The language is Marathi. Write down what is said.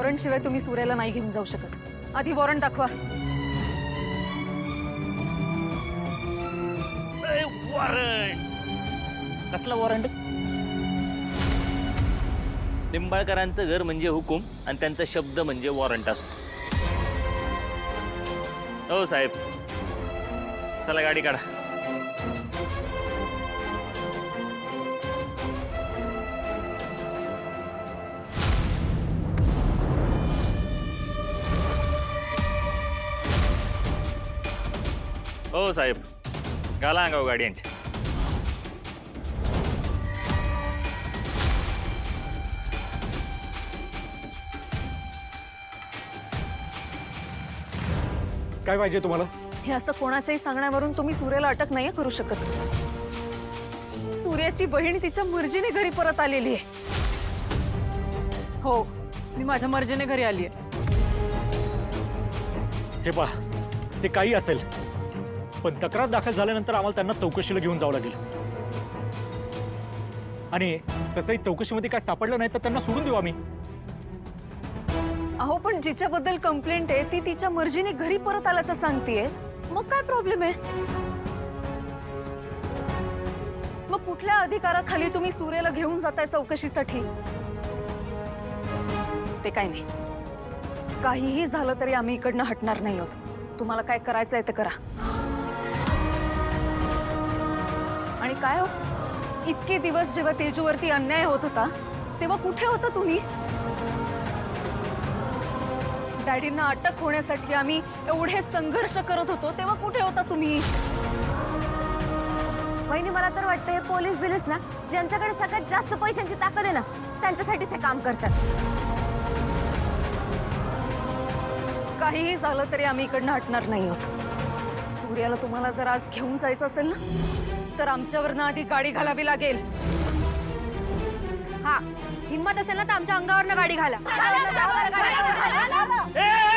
वॉरंट शिवाय तुम्ही सूर्याला नाही घेऊन जाऊ शकत। आधी वॉरंट दाखवा। वॉरंट कसला वॉरंट? निंबाळकरांचं घर म्हणजे हुकूम आणि त्यांचा शब्द म्हणजे वॉरंट असतो। हो साहेब, चला गाडी काढा। हो साहेब, घाला अंगावर गाडी यांच्या। काय पाहिजे तुम्हाला? हे असं कोणाच्याही सांगण्यावरून तुम्ही सूर्याला अटक नाही करू शकत। सूर्याची बहीण तिच्या मर्जीने घरी परत आलेली आहे। हो, मी माझ्या मर्जीने घरी आली आहे। हे पहा, ते काही असेल, पण तक्रार दाखल झाल्यानंतर आम्हाला त्यांना चौकशीला घेऊन जावं लागेल। आणि तसंही चौकशीमध्ये काय सापडलं नाही तर त्यांना सोडून देऊ आम्ही। अहो, पण जिच्याबद्दल कंप्लेंट आहे ती तिच्या मर्जीने घरी परत आल्याचं सांगतेय, मग काय प्रॉब्लेम आहे? मग कुठल्या अधिकाराखाली तुम्ही सूर्याला घेऊन जाताय चौकशीसाठी? ते काय नाही, काहीही झालं तरी आम्ही इकडनं हटणार नाही आहोत। तुम्हाला काय करायचंय ते करा। आणि काय हो, इतके दिवस जेव्हा तेजूवरती अन्याय होत होता तेव्हा कुठे होता तुम्ही? डॅडींना अटक होण्यासाठी आम्ही एवढे संघर्ष करत होतो तेव्हा कुठे होता तुम्ही? वहिनी, मला तर वाटतं हे पोलीस बिलीस ना, ज्यांच्याकडे सगळ्यात जास्त पैशांची ताकद आहे ना, त्यांच्यासाठीच हे काम करतात। काहीही झालं तरी आम्ही इकडनं हटणार नाही आहोत। सूर्याला तुम्हाला जर आज घेऊन जायचं असेल ना, तर आमच्यावरनं आधी गाडी घालावी लागेल। हा, हिम्मत असेल ना तर आमच्या अंगावरनं गाडी घाला। ए!